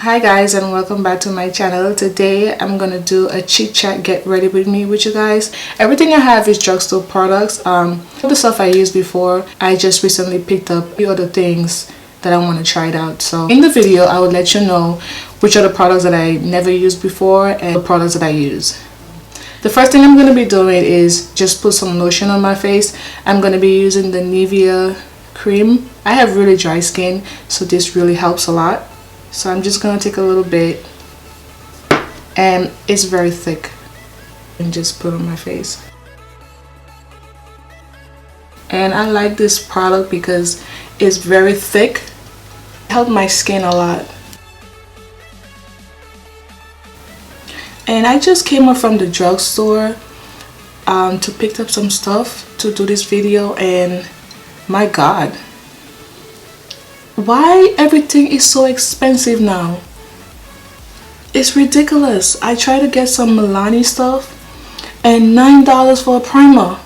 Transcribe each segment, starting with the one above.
Hi guys, and welcome back to my channel. Today I'm gonna do a chit chat get ready with me with you guys. Everything I have is drugstore products. The stuff I used before, I just recently picked up the other things that I want to try it out. So in the video I will let you know which are the products that I never used before and the products that I use. The first thing I'm going to be doing is just put some lotion on my face. I'm going to be using the NIVEA cream. I have really dry skin, so this really helps a lot. So I'm just going to take a little bit, and it's very thick, and just put on my face. And I like this product because it's very thick. It helped my skin a lot. And I just came up from the drugstore to pick up some stuff to do this video, and my god, why everything is so expensive now? It's ridiculous. I tried to get some Melanie stuff and $9 for a primer,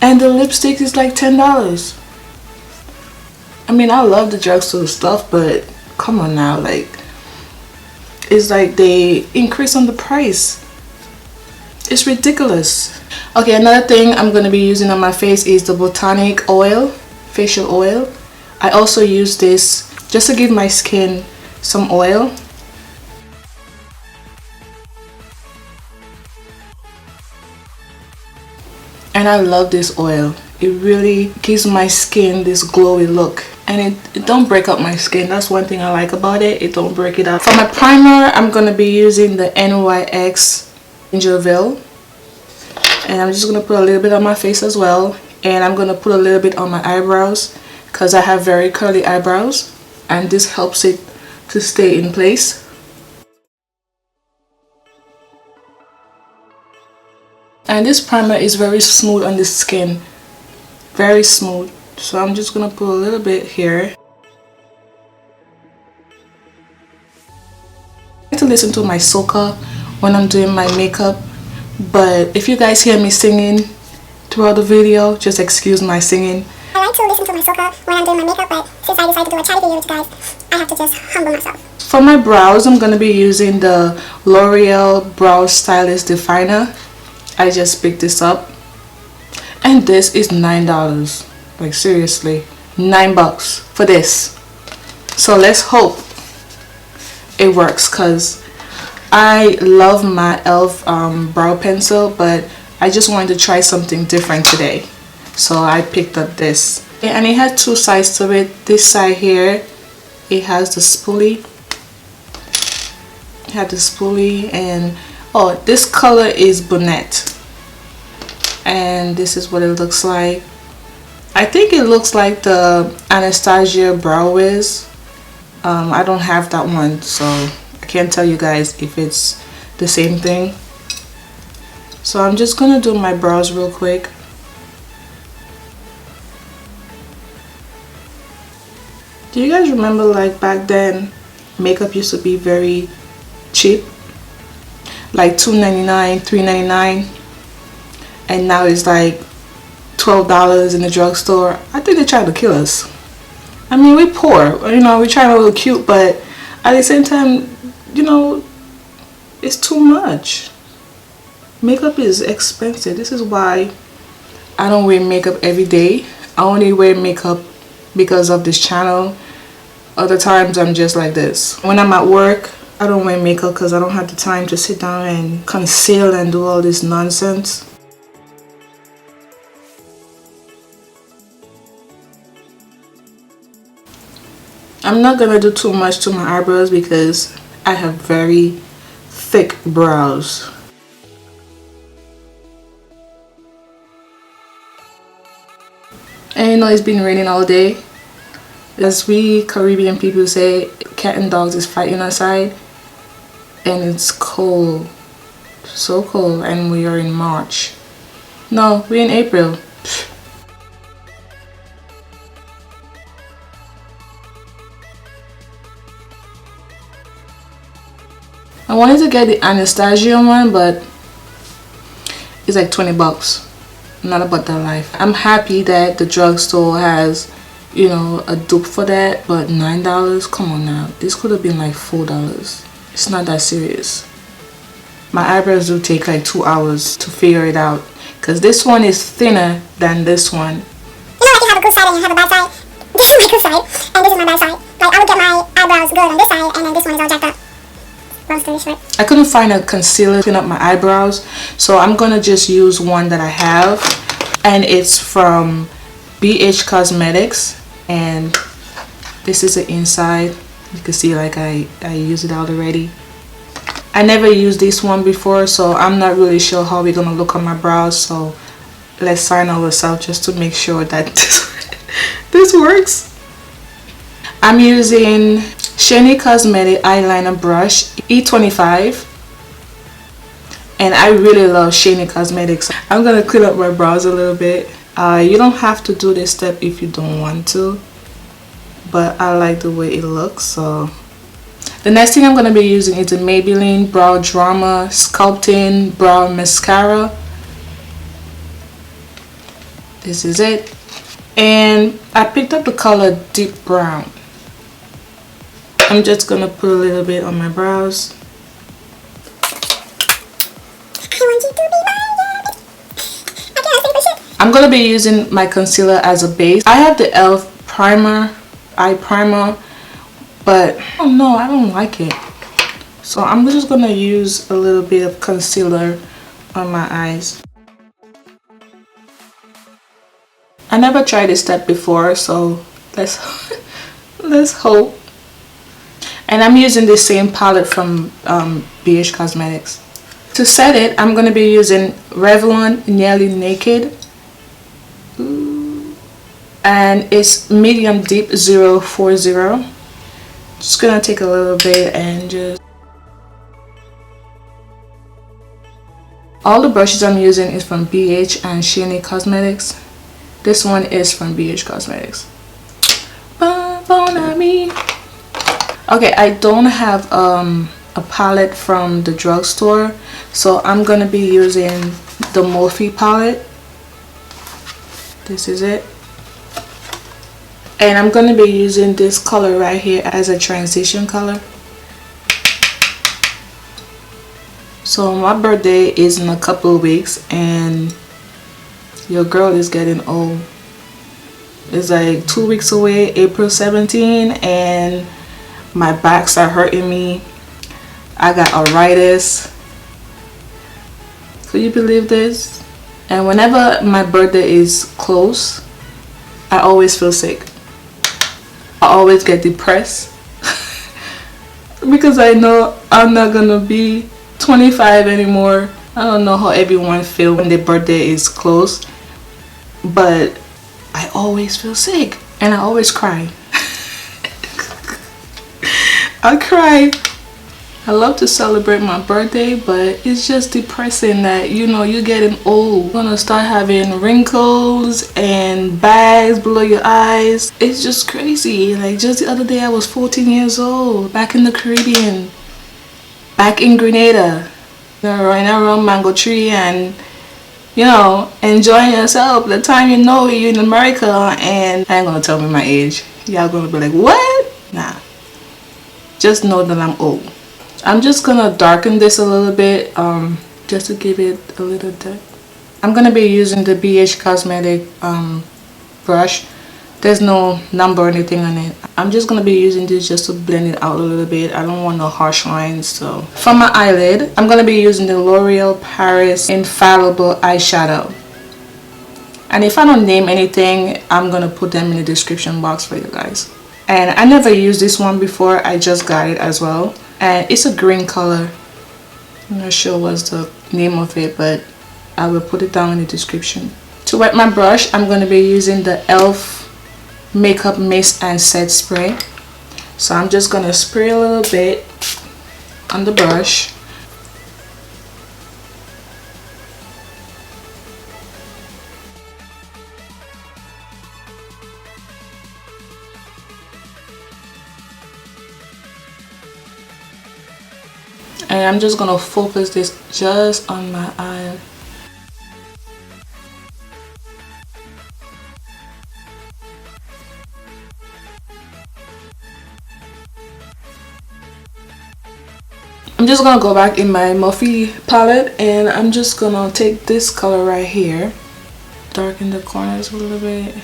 and the lipstick is like $10. I mean, I love the drugstore stuff, but come on now, like, it's like they increase on the price. It's ridiculous. Okay, another thing I'm going to be using on my face is the Botanic oil, facial oil. I also use this just to give my skin some oil. And I love this oil. It really gives my skin this glowy look, and it don't break up my skin. That's one thing I like about it. It don't break it up. For my primer, I'm gonna be using the NYX Ginger Veil, and I'm just gonna put a little bit on my face as well, and I'm gonna put a little bit on my eyebrows because I have very curly eyebrows, and this helps it to stay in place. And this primer is very smooth on the skin, very smooth. So I'm just gonna put a little bit here. I like to listen to my soca when I'm doing my makeup, but if you guys hear me singing throughout the video, just excuse my singing. I like to listen to my soca when I'm doing my makeup, but since I decided to do a chatty video with you guys, I have to just humble myself. For my brows, I'm gonna be using the Loreal Brow Stylist Definer. I just picked this up, and this is $9. Like, seriously, $9 for this. So let's hope it works, because I love my e.l.f. brow pencil, but I just wanted to try something different today, so I picked up this. And it had two sides to it. This side here, it has the spoolie. It had the spoolie, and oh, this color is brunette, and this is what it looks like. I think it looks like the Anastasia Brow Wiz. I don't have that one, so I can't tell you guys if it's the same thing. So I'm just gonna do my brows real quick. Do you guys remember, like, back then makeup used to be very cheap, like $2.99, $3.99, and now it's like $12 in the drugstore? I think they tried to kill us. I mean, we poor, you know, we trying to look cute, but at the same time, you know, it's too much. Makeup is expensive. This is why I don't wear makeup every day. I only wear makeup because of this channel. Other times I'm just like this. When I'm at work, I don't wear makeup because I don't have the time to sit down and conceal and do all this nonsense. I'm not gonna do too much to my eyebrows because I have very thick brows. And you know, it's been raining all day. As we Caribbean people say, cat and dogs is fighting outside, and it's cold, so cold, and we are in March. No, we're in April. I wanted to get the Anastasia one, but it's like $20. Not about that life. I'm happy that the drugstore has you know, a dupe for that. But $9, come on now, this could have been like $4. It's not that serious. My eyebrows do take like 2 hours to figure it out, because this one is thinner than this one. You know, like you have a good side and you have a bad side. This is my good side and this is my bad side. Like I would get my eyebrows good on this side and then this one is all jacked up. Long story short, I couldn't find a concealer to clean up my eyebrows, so I'm gonna just use one that I have, and it's from BHcosmetics, and this is the inside. You can see like I used it out already. I never used this one before, so I'm not really sure how we're gonna look on my brows, so let's sign ourselves just to make sure that this works. I'm using Shiny Cosmetic eyeliner brush E25, and I really love Shiny Cosmetics. I'm gonna clean up my brows a little bit. You don't have to do this step if you don't want to, but I like the way it looks. So the next thing I'm gonna be using is the Maybelline Brow Drama Sculpting Brow Mascara. This is it, and I picked up the color Deep Brown. I'm just gonna put a little bit on my brows. I want you to be my I can't say the shit. I'm gonna be using my concealer as a base. I have the e.l.f. eye primer, but oh no, I don't like it. So I'm just gonna use a little bit of concealer on my eyes. I never tried this step before, so let's hope. And I'm using the same palette from BHcosmetics. To set it, I'm going to be using Revlon Nearly Naked. And it's medium deep 040. Just going to take a little bit and just... All the brushes I'm using is from BH and Shiny Cosmetics. This one is from BHcosmetics. Okay, I don't have a palette from the drugstore, so I'm gonna be using the Morphe palette. This is it, and I'm gonna be using this color right here as a transition color. So my birthday is in a couple of weeks, and your girl is getting old. It's like 2 weeks away, April 17, and my backs are hurting me. I got arthritis. Could you believe this? And whenever my birthday is close, I always feel sick. I always get depressed because I know I'm not gonna be 25 anymore. I don't know how everyone feels when their birthday is close, but I always feel sick and I always cry. I cry. I love to celebrate my birthday, but it's just depressing that, you know, you're getting old. You're gonna start having wrinkles and bags below your eyes. It's just crazy. Like just the other day I was 14 years old, back in the Caribbean, back in Grenada, running around mango tree and, you know, enjoying yourself. The time you know you're in America, and I ain't gonna tell me my age. Y'all gonna be like, what? Nah. Just know that I'm old. I'm just gonna darken this a little bit, just to give it a little depth. I'm gonna be using the BHcosmetic brush. There's no number or anything on it. I'm just gonna be using this just to blend it out a little bit. I don't want no harsh lines. So for my eyelid, I'm gonna be using the L'Oreal Paris Infallible eyeshadow. And if I don't name anything, I'm gonna put them in the description box for you guys. And I never used this one before. I just got it as well, and it's a green color. I'm not sure what's the name of it, but I will put it down in the description. To wet my brush, I'm going to be using the e.l.f. Makeup Mist and Set Spray. So I'm just going to spray a little bit on the brush. And I'm just gonna focus this just on my eye. I'm just gonna go back in my Morphe palette and I'm just gonna take this color right here, darken the corners a little bit.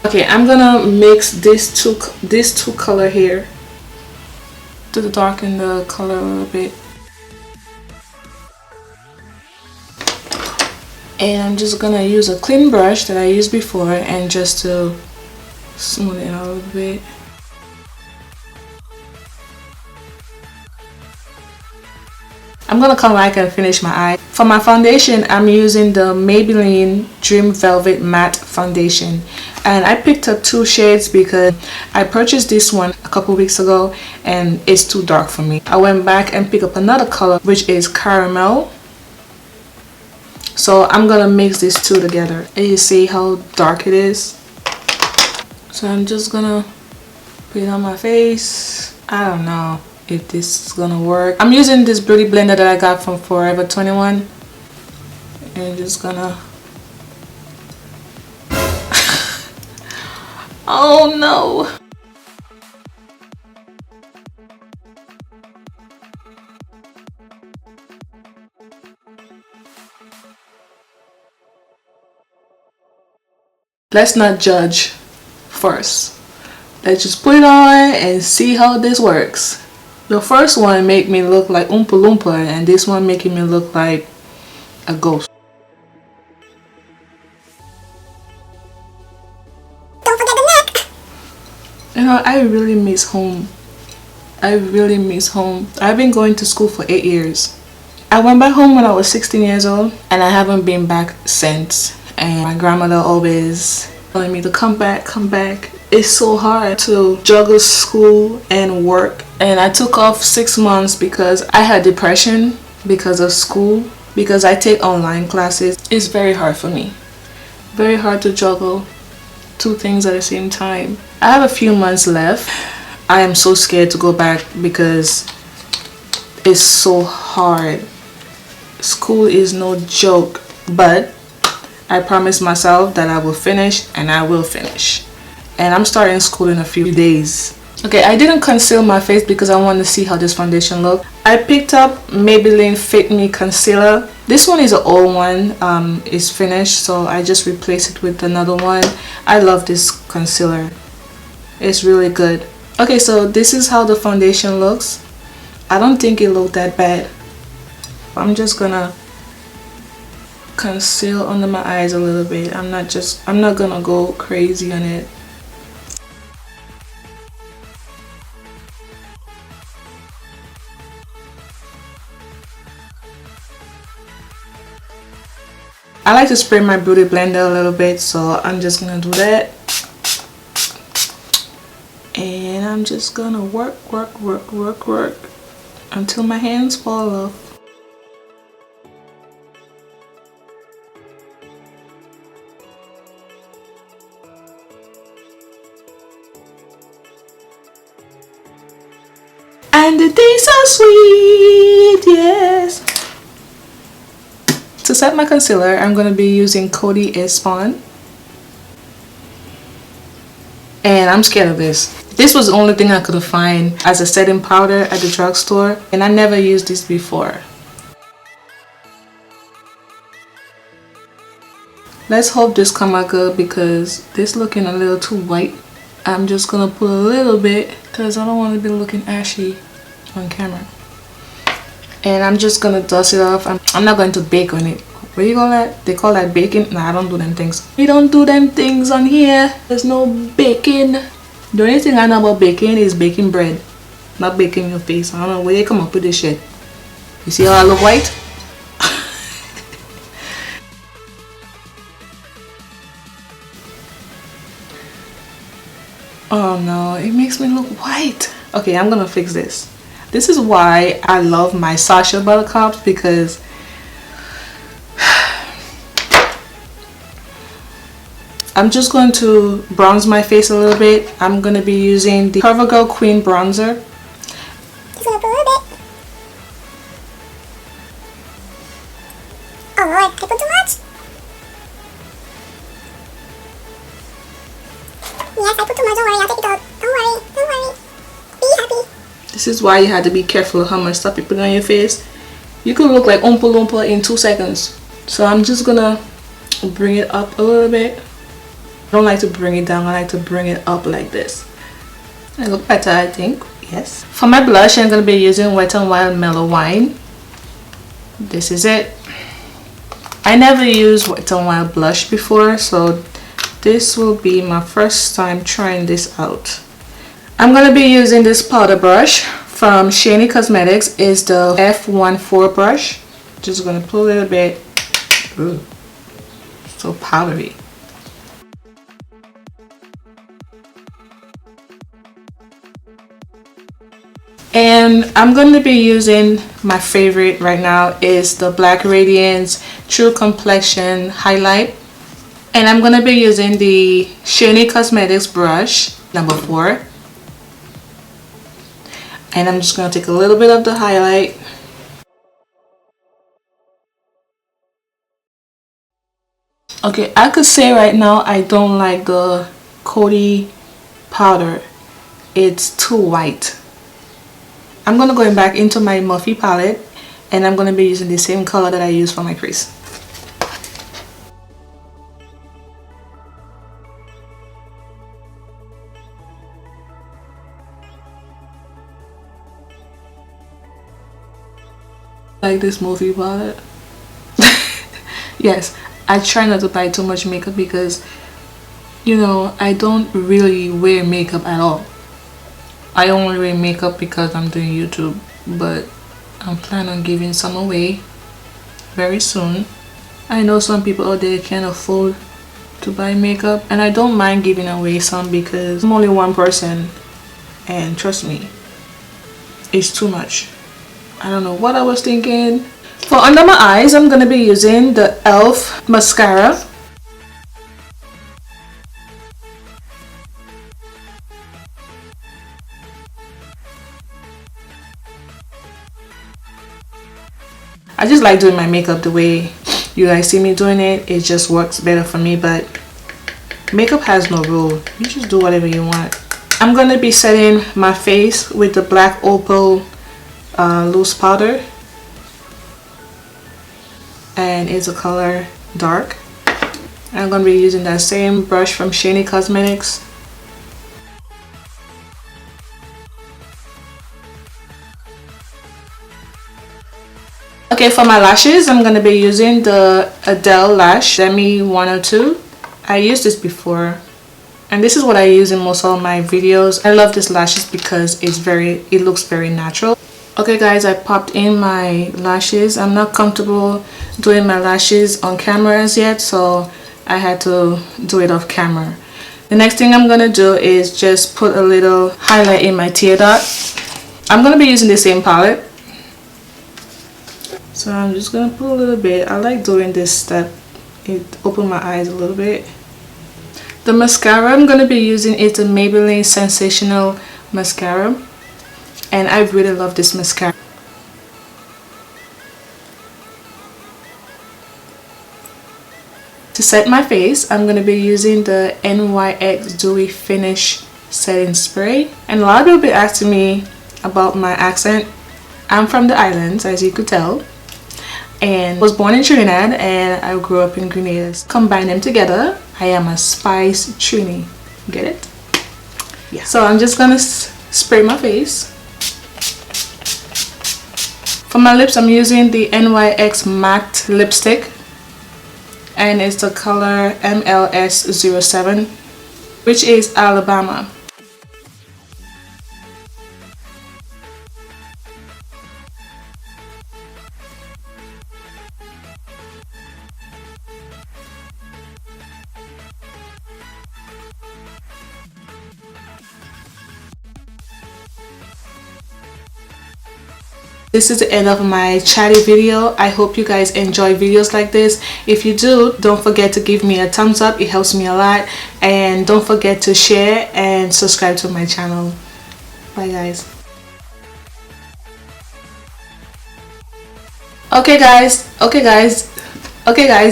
Okay, I'm gonna mix these two color here to darken the color a little bit. And I'm just gonna use a clean brush that I used before and just to smooth it out a little bit. I'm gonna come back and finish my eye. For my foundation, I'm using the Maybelline Dream Velvet Matte Foundation. And I picked up 2 shades because I purchased this one a couple weeks ago and it's too dark for me. I went back and picked up another color, which is Caramel. So I'm gonna mix these two together. And you see how dark it is? So I'm just gonna put it on my face. I don't know if this is gonna work. I'm using this beauty blender that I got from Forever 21 and just gonna oh no, let's not judge first. Let's just put it on and see how this works. The first one made me look like Oompa Loompa and this one making me look like a ghost. Don't forget the neck. You know, I really miss home. I really miss home. I've been going to school for 8 years. I went back home when I was 16 years old and I haven't been back since. And my grandmother always telling me to come back, come back. It's so hard to juggle school and work. And I took off 6 months because I had depression because of school. Because I take online classes. It's very hard for me. Very hard to juggle 2 things at the same time. I have a few months left. I am so scared to go back because it's so hard. School is no joke. But I promised myself that I will finish and I will finish. And I'm starting school in a few days. Okay, I didn't conceal my face because I wanted to see how this foundation looked. I picked up Maybelline Fit Me Concealer. This one is an old one. It's finished, so I just replaced it with another one. I love this concealer. It's really good. Okay, so this is how the foundation looks. I don't think it looked that bad. I'm just gonna conceal under my eyes a little bit. I'm not gonna go crazy on it. I like to spray my beauty blender a little bit, so I'm just gonna do that. And I'm just gonna work until my hands fall off. And the days are sweet, yes. To set my concealer, I'm going to be using Coty Airspun. And I'm scared of this. This was the only thing I could find as a setting powder at the drugstore. And I never used this before. Let's hope this come out good because this looking a little too white. I'm just going to put a little bit because I don't want to be looking ashy on camera. And I'm just gonna dust it off. I'm not going to bake on it. What do you call that? They call that baking? Nah, I don't do them things. We don't do them things on here. There's no baking. The only thing I know about baking is baking bread, not baking your face. I don't know where they come up with this shit. You see how I look white? Oh no, it makes me look white. Okay, I'm gonna fix this. This is why I love my Sasha Buttercups because I'm just going to bronze my face a little bit. I'm going to be using the Covergirl Queen Bronzer. Just gonna put a little bit. Oh Lord, I put too much? Yes, I put too much. Don't worry, I'll take it out. Don't worry, don't worry. Be happy. This is why you have to be careful how much stuff you put on your face. You could look like Oompa Loompa in 2 seconds. So I'm just gonna bring it up a little bit. I don't like to bring it down, I like to bring it up like this. I look better, I think. Yes. For my blush, I'm gonna be using Wet n Wild Mellow Wine. This is it. I never used Wet n Wild blush before, so this will be my first time trying this out. I'm gonna be using this powder brush from BHcosmetics. Is the F14 brush. Just gonna put a little bit. Ooh, so powdery. And I'm going to be using my favorite right now is the Black Radiance True Complexion Highlight. And I'm going to be using the BHcosmetics brush number 4. And I'm just going to take a little bit of the highlight. Okay, I could say right now I don't like the Coty powder. It's too white. I'm going to go back into my Morphe palette and I'm going to be using the same color that I use for my crease. Like this Morphe palette. Yes, I try not to buy too much makeup because, you know, I don't really wear makeup at all. I only wear makeup because I'm doing YouTube, but I'm planning on giving some away very soon. I know some people out there can't afford to buy makeup, and I don't mind giving away some because I'm only one person, and trust me, it's too much. I don't know what I was thinking. For under my eyes, I'm gonna be using the e.l.f. mascara. I just like doing my makeup the way you guys see me doing it. It just works better for me, but makeup has no rule. You just do whatever you want. I'm going to be setting my face with the black opal loose powder. And it's a color dark. I'm going to be using that same brush from BHcosmetics. Okay, for my lashes, I'm going to be using the Adele Lash Demi 102. I used this before, and this is what I use in most of my videos. I love this lashes because it looks very natural. Okay guys, I popped in my lashes. I'm not comfortable doing my lashes on camera as yet, so I had to do it off camera. The next thing I'm going to do is just put a little highlight in my tear dot. I'm going to be using the same palette. So I'm just going to put a little bit. I like doing this step. It opens my eyes a little bit. The mascara I'm going to be using is the Maybelline Sensational Mascara. And I really love this mascara. To set my face, I'm going to be using the NYX Dewy Finish Setting Spray. And a lot of people be asking me about my accent. I'm from the islands, as you could tell. And was born in Trinidad and I grew up in Grenada. Combine them together, I am a spice Trini. Get it? Yeah. So I'm just gonna spray my face. For my lips, I'm using the NYX matte lipstick, and it's the color MLS07, which is Alabama. This is the end of my chatty video. I hope you guys enjoy videos like this. If you do, don't forget to give me a thumbs up. It helps me a lot. And don't forget to share and subscribe to my channel. Bye guys. Okay guys,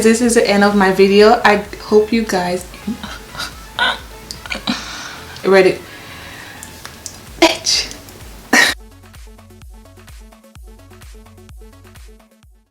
this is the end of my video. I hope you guys ready.